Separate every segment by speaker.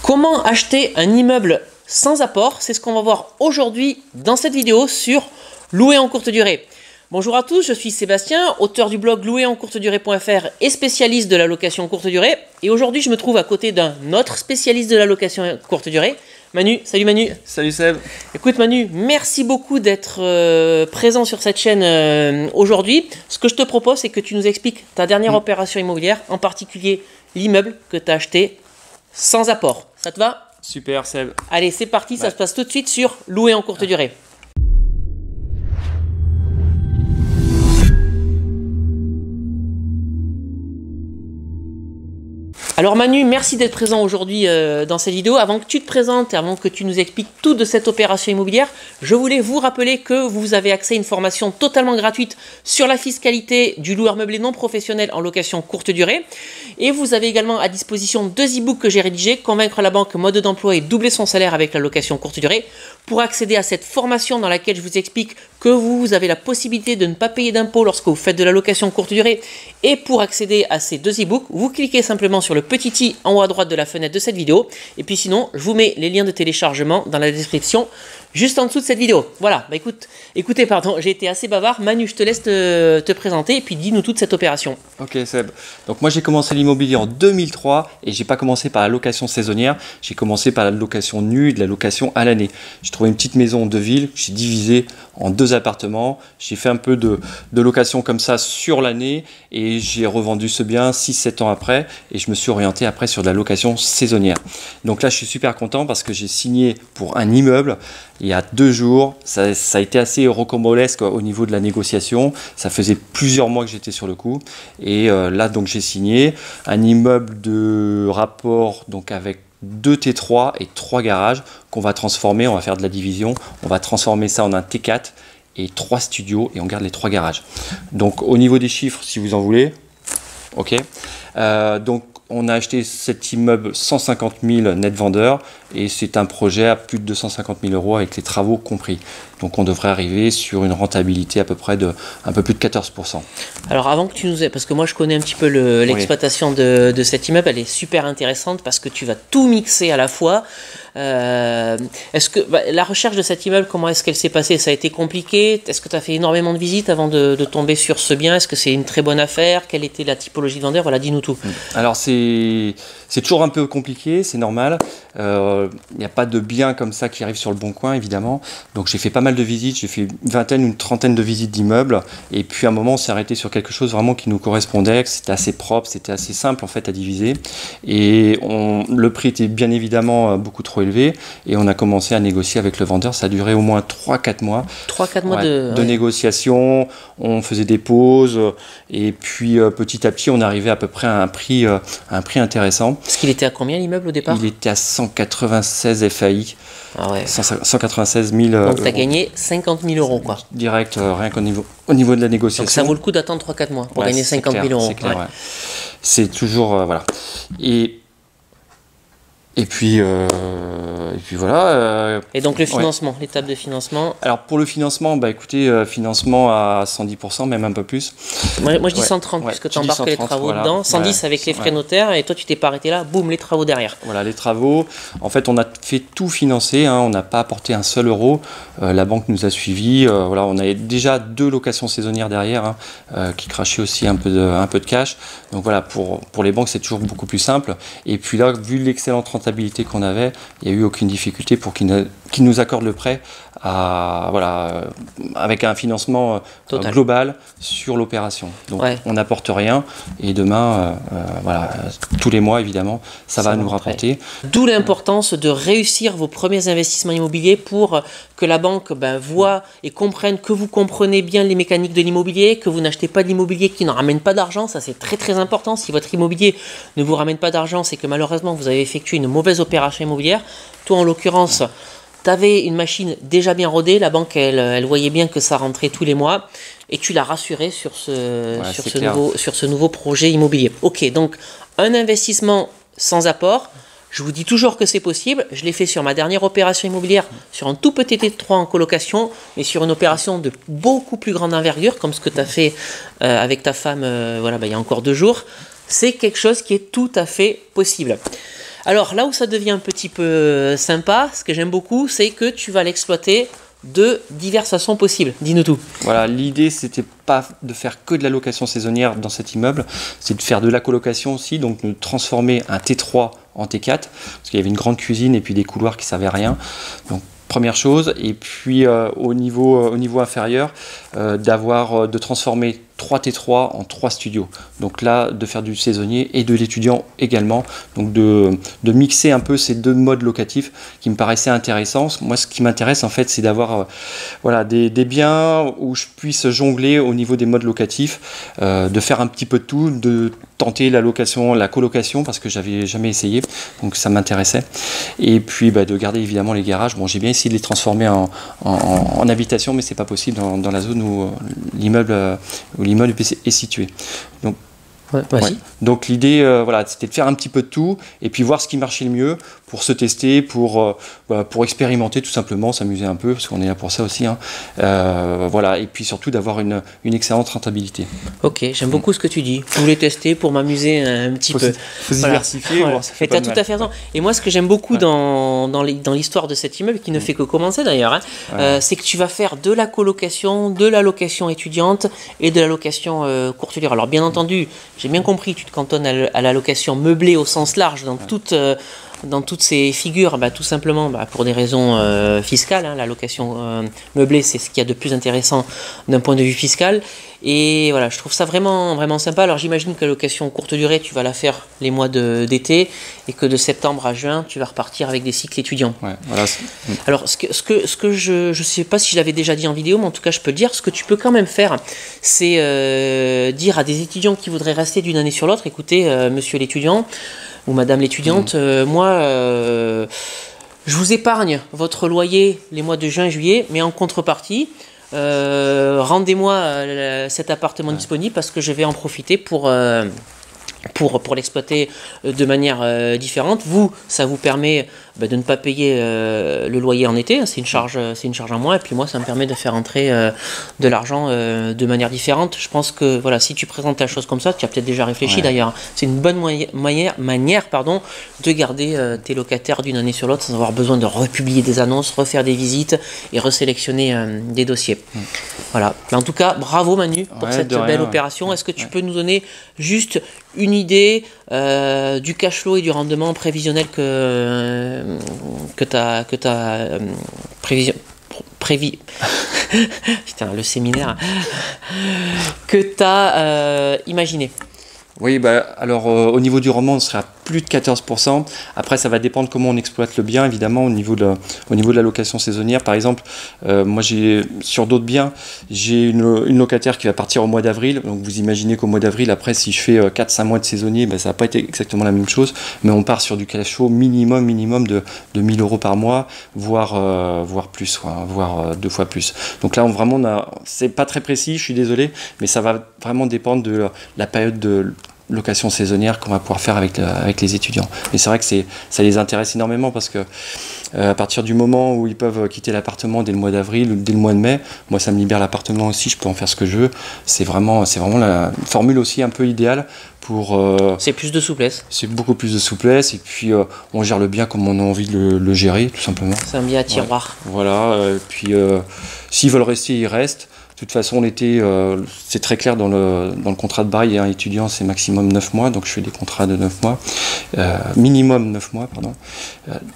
Speaker 1: Comment acheter un immeuble sans apport? C'est ce qu'on va voir aujourd'hui dans cette vidéo sur louer en courte durée. Bonjour à tous, je suis Sébastien, auteur du blog louerencourtedurée.fr et spécialiste de la location courte durée. Et aujourd'hui, je me trouve à côté d'un autre spécialiste de la location courte durée, Manu. Salut Manu.
Speaker 2: Salut Seb.
Speaker 1: Écoute Manu, merci beaucoup d'être présent sur cette chaîne aujourd'hui. Ce que je te propose, c'est que tu nous expliques ta dernière opération immobilière, en particulier l'immeuble que tu as acheté sans apport. Ça te va?
Speaker 2: Super Seb.
Speaker 1: Allez, c'est parti, ça se passe tout de suite sur louer en courte durée. Alors Manu, merci d'être présent aujourd'hui dans cette vidéo. Avant que tu te présentes et avant que tu nous expliques tout de cette opération immobilière, je voulais vous rappeler que vous avez accès à une formation totalement gratuite sur la fiscalité du loueur meublé non professionnel en location courte durée. Et vous avez également à disposition deux e-books que j'ai rédigés, Convaincre la banque, mode d'emploi et doubler son salaire avec la location courte durée. Pour accéder à cette formation dans laquelle je vous explique que vous avez la possibilité de ne pas payer d'impôts lorsque vous faites de la location courte durée, et pour accéder à ces deux e-books, vous cliquez simplement sur le petit i en haut à droite de la fenêtre de cette vidéo. Et puis sinon, je vous mets les liens de téléchargement dans la description juste en dessous de cette vidéo. Voilà, bah écoutez, j'ai été assez bavard. Manu, je te laisse te présenter et puis dis-nous toute cette opération.
Speaker 2: Ok Seb. Donc moi j'ai commencé l'immobilier en 2003 et j'ai pas commencé par la location saisonnière. J'ai commencé par la location nue et de la location à l'année. J'ai trouvé une petite maison de ville, j'ai divisé en deux appartements. J'ai fait un peu de location comme ça sur l'année et j'ai revendu ce bien 6-7 ans après et je me suis orienté après sur de la location saisonnière. Donc là je suis super content parce que j'ai signé pour un immeuble il y a 2 jours. Ça a été assez rocambolesque au niveau de la négociation. Ça faisait plusieurs mois que j'étais sur le coup et là donc j'ai signé un immeuble de rapport donc avec 2 T3 et 3 garages qu'on va transformer. On va faire de la division, on va transformer ça en un T4 et 3 studios et on garde les 3 garages. Donc au niveau des chiffres, si vous en voulez, ok. Donc on a acheté cet immeuble 150 000 net vendeur et c'est un projet à plus de 250 000 euros avec les travaux compris. Donc on devrait arriver sur une rentabilité à peu près de un peu plus de 14%.
Speaker 1: Alors avant que tu nous aies, parce que moi je connais un petit peu l'exploitation de cet immeuble, elle est super intéressante parce que tu vas tout mixer à la fois. Est-ce que la recherche de cet immeuble, comment est-ce qu'elle s'est passée? Ça a été compliqué? Est-ce que tu as fait énormément de visites avant de tomber sur ce bien? Est-ce que c'est une très bonne affaire? Quelle était la typologie de vendeur? Voilà, dis-nous tout.
Speaker 2: Alors c'est toujours un peu compliqué, c'est normal. Il n'y a pas de bien comme ça qui arrive sur le bon coin évidemment. Donc j'ai fait pas mal de visites, j'ai fait une vingtaine, une trentaine de visites d'immeubles. Et puis à un moment on s'est arrêté sur quelque chose vraiment qui nous correspondait, que c'était assez propre, c'était assez simple en fait à diviser. Et le prix était bien évidemment beaucoup trop élevé. Et on a commencé à négocier avec le vendeur. Ça a duré au moins 3-4 mois.
Speaker 1: 3-4 mois
Speaker 2: de négociation. On faisait des pauses. Et puis petit à petit on arrivait à peu près à un prix intéressant.
Speaker 1: Parce qu'il était à combien l'immeuble au départ?
Speaker 2: Il était à 196 FAI.
Speaker 1: Ah ouais.
Speaker 2: 196 000
Speaker 1: Donc tu as gagné 50 000 euros quoi.
Speaker 2: Direct, rien qu'au niveau de la négociation.
Speaker 1: Donc ça vaut le coup d'attendre 3-4 mois pour gagner 50 000 euros.
Speaker 2: C'est clair, ouais. C'est toujours... voilà. Et puis voilà.
Speaker 1: Et donc le financement, l'étape de financement.
Speaker 2: Alors pour le financement, bah écoutez, financement à 110%, même un peu plus.
Speaker 1: Moi je dis 130 puisque tu embarques les travaux voilà, dedans. 110 avec les frais notaires et toi tu t'es pas arrêté là, boum, les travaux derrière.
Speaker 2: Voilà, les travaux. En fait on a fait tout financer, hein, on n'a pas apporté un seul euro. La banque nous a suivis. Voilà, on avait déjà 2 locations saisonnières derrière hein, qui crachaient aussi un peu de cash. Donc voilà, pour les banques c'est toujours beaucoup plus simple. Et puis là, vu l'excellente rentabilité qu'on avait, il n'y a eu aucune difficulté pour qu'ils nous accordent le prêt avec un financement global sur l'opération. Donc on n'apporte rien et demain, tous les mois évidemment, ça va nous rapporter.
Speaker 1: D'où l'importance de réussir vos premiers investissements immobiliers pour que la banque voit et comprenne que vous comprenez bien les mécaniques de l'immobilier, que vous n'achetez pas de l'immobilier qui ne ramène pas d'argent. Ça c'est très très important. Si votre immobilier ne vous ramène pas d'argent, c'est que malheureusement vous avez effectué une mauvaise opération immobilière. Toi en l'occurrence, tu avais une machine déjà bien rodée, la banque elle voyait bien que ça rentrait tous les mois et tu l'as rassuré sur ce nouveau projet immobilier. Ok, donc un investissement sans apport, je vous dis toujours que c'est possible. Je l'ai fait sur ma dernière opération immobilière, sur un tout petit T3 en colocation, mais sur une opération de beaucoup plus grande envergure, comme ce que tu as fait avec ta femme il y a encore 2 jours. C'est quelque chose qui est tout à fait possible. Alors là où ça devient un petit peu sympa, ce que j'aime beaucoup, c'est que tu vas l'exploiter de diverses façons possibles. Dis-nous tout.
Speaker 2: Voilà, l'idée c'était pas de faire que de la location saisonnière dans cet immeuble, c'est de faire de la colocation aussi, donc de transformer un T3 en T4, parce qu'il y avait une grande cuisine et puis des couloirs qui servaient à rien. Donc première chose, et puis au niveau inférieur, de transformer 3 T3 en 3 studios. Donc là, de faire du saisonnier et de l'étudiant également. Donc de mixer un peu ces deux modes locatifs qui me paraissaient intéressants. Moi, ce qui m'intéresse en fait, c'est d'avoir voilà, des biens où je puisse jongler au niveau des modes locatifs, de faire un petit peu de tout, de tenter la location, la colocation, parce que j'avais jamais essayé, donc ça m'intéressait. Et puis de garder évidemment les garages. Bon, j'ai bien essayé de les transformer en habitation, mais c'est pas possible dans la zone où l'immeuble est situé. Donc,
Speaker 1: ouais.
Speaker 2: Donc l'idée, voilà, c'était de faire un petit peu de tout et puis voir ce qui marchait le mieux pour se tester, pour expérimenter tout simplement, s'amuser un peu, parce qu'on est là pour ça aussi. Hein. Voilà, et puis surtout d'avoir une excellente rentabilité.
Speaker 1: Ok, j'aime beaucoup ce que tu dis. Je voulais tester pour m'amuser un petit peu.
Speaker 2: Faut se diversifier.
Speaker 1: Voilà. Et tu as tout à fait raison. Et moi, ce que j'aime beaucoup dans l'histoire de cet immeuble, qui ne fait que commencer d'ailleurs, hein, c'est que tu vas faire de la colocation, de la location étudiante et de la location courte durée. Alors bien entendu, j'ai bien compris, tu te cantonnes à la location meublée au sens large, dans toutes ces figures, tout simplement pour des raisons fiscales. Hein, la location meublée, c'est ce qu'il y a de plus intéressant d'un point de vue fiscal. Et voilà, je trouve ça vraiment, vraiment sympa. Alors j'imagine que la location courte durée, tu vas la faire les mois d'été et que de septembre à juin, tu vas repartir avec des cycles étudiants.
Speaker 2: Ouais, voilà.
Speaker 1: Alors ce que je sais pas si je l'avais déjà dit en vidéo, mais en tout cas je peux le dire, ce que tu peux quand même faire, c'est dire à des étudiants qui voudraient rester d'une année sur l'autre, écoutez, monsieur l'étudiant ou madame l'étudiante, moi je vous épargne votre loyer les mois de juin et juillet, mais en contrepartie, rendez-moi cet appartement disponible parce que je vais en profiter pour l'exploiter de manière différente. Vous, ça vous permet de ne pas payer le loyer en été, c'est une charge en moins, et puis moi ça me permet de faire entrer de l'argent de manière différente. Je pense que voilà, si tu présentes la chose comme ça, tu as peut-être déjà réfléchi d'ailleurs, c'est une bonne manière de garder tes locataires d'une année sur l'autre sans avoir besoin de republier des annonces, refaire des visites et resélectionner des dossiers. Voilà. Mais en tout cas, bravo Manu pour cette belle opération. Est-ce que tu peux nous donner juste une idée du cash flow et du rendement prévisionnel que tu as putain, le séminaire que tu as imaginé?
Speaker 2: Oui, alors au niveau du rendement, on serait à plus de 14%. Après, ça va dépendre comment on exploite le bien, évidemment, au niveau de la location saisonnière. Par exemple, moi, sur d'autres biens, j'ai une locataire qui va partir au mois d'avril. Donc, vous imaginez qu'au mois d'avril, après, si je fais 4-5 mois de saisonnier, ça va pas être exactement la même chose. Mais on part sur du cash flow minimum de 1000 euros par mois, voire plus, voire 2 fois plus. Donc là, c'est pas très précis, je suis désolé, mais ça va vraiment dépendre de la période de location saisonnière qu'on va pouvoir faire avec les étudiants. Et c'est vrai que ça les intéresse énormément parce que à partir du moment où ils peuvent quitter l'appartement dès le mois d'avril ou dès le mois de mai, moi ça me libère l'appartement aussi, je peux en faire ce que je veux. C'est vraiment la formule aussi un peu idéale pour...
Speaker 1: c'est plus de souplesse.
Speaker 2: C'est beaucoup plus de souplesse et puis on gère le bien comme on a envie de le gérer tout simplement.
Speaker 1: C'est un bien à tiroir.
Speaker 2: Ouais. Voilà, puis s'ils veulent rester, ils restent. De toute façon, l'été, c'est très clair dans le contrat de bail. Un étudiant, c'est maximum 9 mois, donc je fais des contrats de 9 mois, minimum 9 mois, pardon.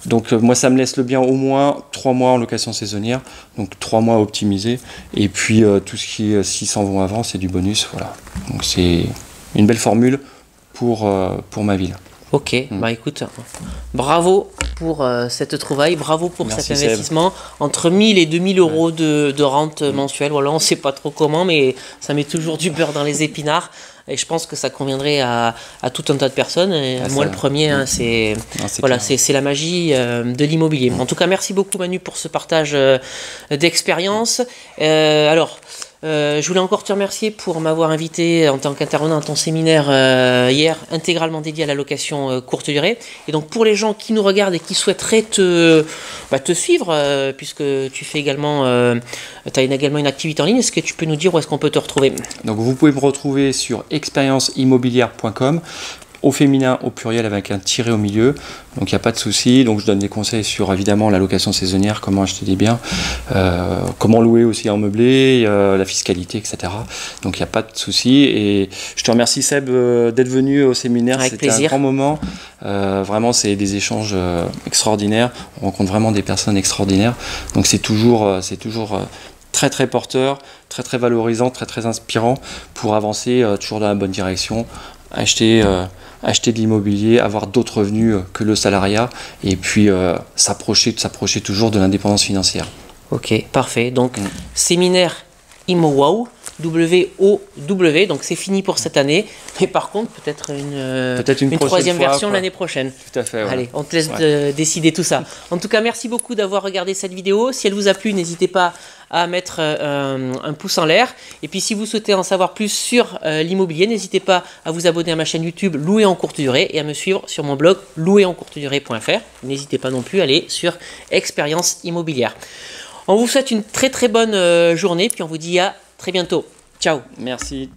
Speaker 2: Donc moi, ça me laisse le bien au moins 3 mois en location saisonnière, donc 3 mois optimisés. Et puis tout ce qui est, s'ils s'en vont avant, c'est du bonus, voilà. Donc c'est une belle formule pour ma ville.
Speaker 1: Ok, écoute, bravo pour cette trouvaille, bravo pour cet investissement. Entre 1000 et 2000 euros de rente mensuelle, voilà, on ne sait pas trop comment, mais ça met toujours du beurre dans les épinards. Et je pense que ça conviendrait à tout un tas de personnes. Et moi, le premier, c'est la magie de l'immobilier. En tout cas, merci beaucoup Manu pour ce partage d'expérience. Je voulais encore te remercier pour m'avoir invité en tant qu'intervenant à ton séminaire hier, intégralement dédié à la location courte durée. Et donc pour les gens qui nous regardent et qui souhaiteraient te suivre, puisque tu fais également, as également une activité en ligne, est-ce que tu peux nous dire où est-ce qu'on peut te retrouver?
Speaker 2: Donc vous pouvez me retrouver sur expérienceimmobilière.com. au féminin, au pluriel avec un tiret au milieu. Donc il n'y a pas de souci. Donc je donne des conseils sur évidemment la location saisonnière, comment acheter des biens, comment louer aussi en meublé, la fiscalité, etc. Donc il n'y a pas de souci. Et je te remercie Seb d'être venu au séminaire. C'était un grand moment. Vraiment, c'est des échanges extraordinaires. On rencontre vraiment des personnes extraordinaires. Donc c'est toujours très très porteur, très très valorisant, très très inspirant pour avancer toujours dans la bonne direction, acheter de l'immobilier, avoir d'autres revenus que le salariat et puis s'approcher toujours de l'indépendance financière.
Speaker 1: Ok, parfait. Donc séminaire ImoWow, W-O-W, donc c'est fini pour cette année, mais par contre peut-être une troisième version l'année prochaine.
Speaker 2: Tout à fait. Ouais.
Speaker 1: Allez, on te laisse décider tout ça. En tout cas, merci beaucoup d'avoir regardé cette vidéo. Si elle vous a plu, n'hésitez pas à mettre un pouce en l'air. Et puis si vous souhaitez en savoir plus sur l'immobilier, n'hésitez pas à vous abonner à ma chaîne YouTube Louer en courte durée et à me suivre sur mon blog louerencourtedurée.fr. N'hésitez pas non plus à aller sur Expérience Immobilière. On vous souhaite une très très bonne journée, puis on vous dit à très bientôt. Ciao.
Speaker 2: Merci.